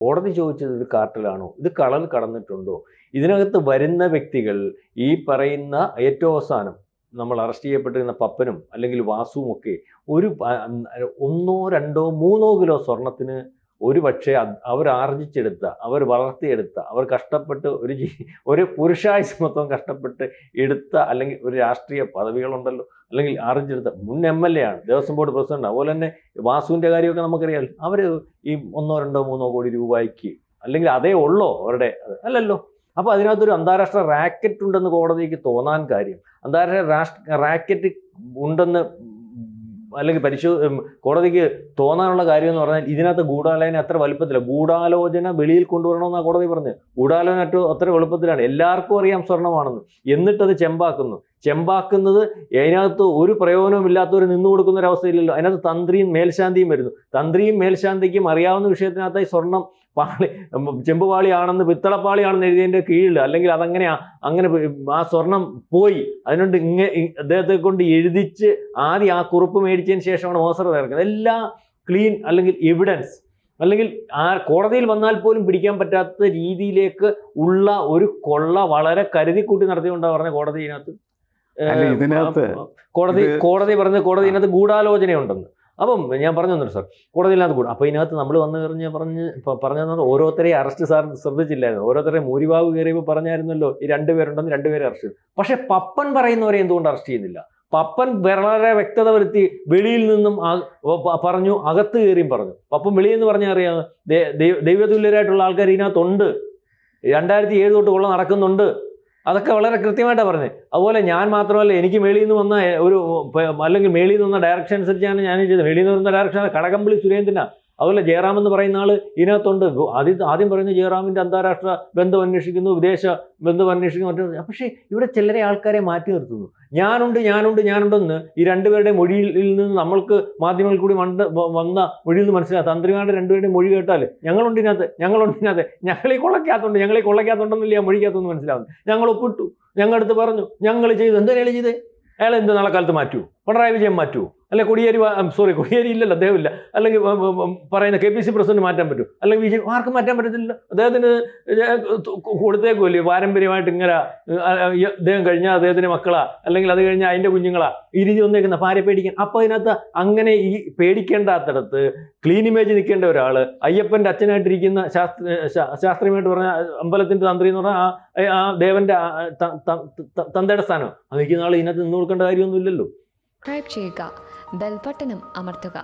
കോടതി ചോദിച്ചത് ഇത് കാർട്ടലാണോ, ഇത് കളർ കടന്നിട്ടുണ്ടോ, ഇതിനകത്ത് വരുന്ന വ്യക്തികൾ ഈ പറയുന്ന ഏറ്റവും അവസാനം നമ്മൾ അറസ്റ്റ് ചെയ്യപ്പെട്ടിരുന്ന പപ്പനും അല്ലെങ്കിൽ വാസുവും ഒക്കെ ഒരു 1, 2, 3 കിലോ സ്വർണത്തിന് ഒരു പക്ഷേ അവർ ആർജിച്ചെടുത്ത, അവർ വളർത്തിയെടുത്ത, അവർ കഷ്ടപ്പെട്ട് ഒരു പുരുഷായുസ് മൊത്തം കഷ്ടപ്പെട്ട് എടുത്ത അല്ലെങ്കിൽ ഒരു രാഷ്ട്രീയ പദവികളുണ്ടല്ലോ, അല്ലെങ്കിൽ ആർജിച്ചെടുത്ത മുൻ MLA ആണ്, ദേവസ്വം ബോർഡ് പ്രസിഡന്റ്. അതുപോലെ തന്നെ വാസുവിൻ്റെ കാര്യമൊക്കെ നമുക്കറിയാം. അവർ ഈ 1, 2, 3 കോടി രൂപയ്ക്ക് അല്ലെങ്കിൽ അതേ ഉള്ളോ അവരുടെ, അല്ലല്ലോ. അപ്പോൾ അതിനകത്തൊരു അന്താരാഷ്ട്ര റാക്കറ്റ് ഉണ്ടെന്ന് കോടതിക്ക് തോന്നാൻ കാര്യം, അന്താരാഷ്ട്ര റാക്കറ്റ് ഉണ്ടെന്ന് അല്ലെങ്കിൽ കോടതിക്ക് തോന്നാനുള്ള കാര്യം എന്ന് പറഞ്ഞാൽ ഇതിനകത്ത് ഗൂഢാലോചന അത്ര വലുപ്പത്തില്ല. ഗൂഢാലോചന വെളിയിൽ കൊണ്ടുവരണമെന്നാണ് കോടതി പറഞ്ഞത്. ഗൂഢാലോചന അത്ര എളുപ്പത്തിലാണ്. എല്ലാവർക്കും അറിയാം സ്വർണ്ണമാണെന്ന്, എന്നിട്ടത് ചെമ്പാക്കുന്നത് അതിനകത്ത് ഒരു പ്രയോജനവും ഇല്ലാത്തവർ നിന്നു കൊടുക്കുന്ന ഒരു അവസ്ഥയില്ലല്ലോ. അതിനകത്ത് തന്ത്രിയും മേൽശാന്തിയും വരുന്നു. തന്ത്രിയും മേൽശാന്തിക്കും അറിയാവുന്ന വിഷയത്തിനകത്തായി സ്വർണം ചെമ്പുപാളിയാണെന്ന്, പിത്തളപ്പാളിയാണെന്ന് എഴുതിയതിൻ്റെ കീഴിൽ, അല്ലെങ്കിൽ അങ്ങനെ ആ സ്വർണം പോയി, അതിനോട് അദ്ദേഹത്തെ കൊണ്ട് എഴുതിച്ച് ആദ്യം ആ കുറിപ്പ് മേടിച്ചതിന് ശേഷമാണ് മോസർ ഇറക്കുന്നത്. എല്ലാം ക്ലീൻ അല്ലെങ്കിൽ എവിഡൻസ്, അല്ലെങ്കിൽ കോടതിയിൽ വന്നാൽ പോലും പിടിക്കാൻ പറ്റാത്ത രീതിയിലേക്ക് ഉള്ള ഒരു കൊള്ള വളരെ കരുതിക്കൂട്ടി നടത്തിക്കൊണ്ടാണ് പറഞ്ഞ കോടതി ഇതിനകത്ത് ഇതിനകത്ത് ഗൂഢാലോചനയുണ്ടെന്ന്. അപ്പം ഞാൻ പറഞ്ഞു തന്നു സാർ, കോടതിയിനകത്ത് കൂടും. അപ്പോൾ ഇതിനകത്ത് നമ്മൾ പറഞ്ഞു ഓരോരുത്തരെയും അറസ്റ്റ് സാർ ശ്രദ്ധിച്ചില്ലായിരുന്നു. ഓരോരുത്തരെയും മൂരിവാവ് കയറിയപ്പോൾ പറഞ്ഞായിരുന്നല്ലോ ഈ 2 പേരുണ്ടെന്ന്, 2 പേരെ അറസ്റ്റ് ചെയ്തു. പക്ഷെ പപ്പൻ പറയുന്നവരെ എന്തുകൊണ്ട് അറസ്റ്റ് ചെയ്യുന്നില്ല? പപ്പൻ വളരെ വ്യക്തത വരുത്തി, വെളിയിൽ നിന്നും പറഞ്ഞു, അകത്ത് കയറിയും പറഞ്ഞു. പപ്പൻ വെളിയിൽ നിന്ന് പറഞ്ഞാൽ അറിയാം, ദൈവതുല്യരായിട്ടുള്ള ആൾക്കാർ ഇതിനകത്തുണ്ട്, 2007 തൊട്ട് കൊള്ള നടക്കുന്നുണ്ട്, അതൊക്കെ വളരെ കൃത്യമായിട്ടാണ് പറഞ്ഞത്. അതുപോലെ ഞാൻ മാത്രമല്ല, എനിക്ക് മേളിൽ നിന്ന് വന്ന അല്ലെങ്കിൽ മേളിൽ നിന്ന് വന്ന ഡയറക്ഷൻ അനുസരിച്ചാണ് ഞാൻ ചെയ്തത്. മേളിൽ നിന്ന് വന്ന ഡയറക്ഷൻ കടകംപള്ളി സുരേന്ദ്രനാണ്. അതുപോലെ ജയറാം എന്ന് പറയുന്ന ആൾ ഇതിനകത്തുണ്ട്. ആദ്യം പറയുന്നത് ജയറാമിൻ്റെ അന്താരാഷ്ട്ര ബന്ധം അന്വേഷിക്കുന്നു, വിദേശ ബന്ധം അന്വേഷിക്കുന്നു. പക്ഷേ ഇവിടെ ചിലരെ ആൾക്കാരെ മാറ്റി നിർത്തുന്നു. ഞാനുണ്ടെന്ന് ഈ 2 പേരുടെ മൊഴിയിൽ നിന്ന് നമ്മൾക്ക് മാധ്യമങ്ങളിൽ കൂടി വന്ന മൊഴിയിൽ നിന്ന് മനസ്സിലാകും. തന്ത്രിമാരുടെ 2 പേരുടെയും മൊഴി കേട്ടാൽ ഞങ്ങളുണ്ട് ഇതിനകത്ത്, ഞങ്ങളെ കൊള്ളയ്ക്കകത്തുണ്ടെന്നില്ല ആ മൊഴിക്കകത്തൊന്ന് മനസ്സിലാവുന്നത്. ഞങ്ങൾ ഒപ്പിട്ടു, ഞങ്ങളടുത്ത് പറഞ്ഞു, ഞങ്ങൾ ചെയ്തു. എന്തിനാണ് ചെയ്തത്? അയാൾ എന്ത് നാളെ കാലത്ത് മാറ്റുമോ? പിണറായി വിജയൻ മാറ്റുമോ? അല്ലെ കോടിയേരി ഇല്ലല്ലോ, അദ്ദേഹമില്ല. അല്ലെങ്കിൽ പറയുന്ന KPC പ്രസിഡന്റ് മാറ്റാൻ പറ്റുമോ? അല്ലെങ്കിൽ വിജയൻ ആർക്കും മാറ്റാൻ പറ്റത്തില്ല. അദ്ദേഹത്തിന് കൊടുത്തേക്കുമല്ലേ പാരമ്പര്യമായിട്ട് ഇങ്ങനെ, അദ്ദേഹം കഴിഞ്ഞാൽ അദ്ദേഹത്തിന് മക്കളാ, അല്ലെങ്കിൽ അത് കഴിഞ്ഞാൽ അതിൻ്റെ കുഞ്ഞുങ്ങളാ, ഈ രീതി വന്നേക്കുന്ന ആരെ പേടിക്കാൻ? അപ്പോൾ അതിനകത്ത് അങ്ങനെ ഈ പേടിക്കേണ്ടാത്തടത്ത് ക്ലീൻ ഇമേജ് നിൽക്കേണ്ട ഒരാൾ, അയ്യപ്പൻ്റെ അച്ഛനായിട്ടിരിക്കുന്ന ശാസ്ത്രീയമായിട്ട് പറഞ്ഞ അമ്പലത്തിൻ്റെ തന്ത്രി എന്ന് പറഞ്ഞാൽ ആ ദേവൻ്റെ തന്തയുടെ സ്ഥാനം അത് നിൽക്കുന്ന ആൾ ഇതിനകത്ത് നിന്ന് കൊടുക്കേണ്ട കാര്യമൊന്നുമില്ലല്ലോ. സബ്സ്ക്രൈബ് ചെയ്യുക, ബെൽ ബട്ടണും അമർത്തുക.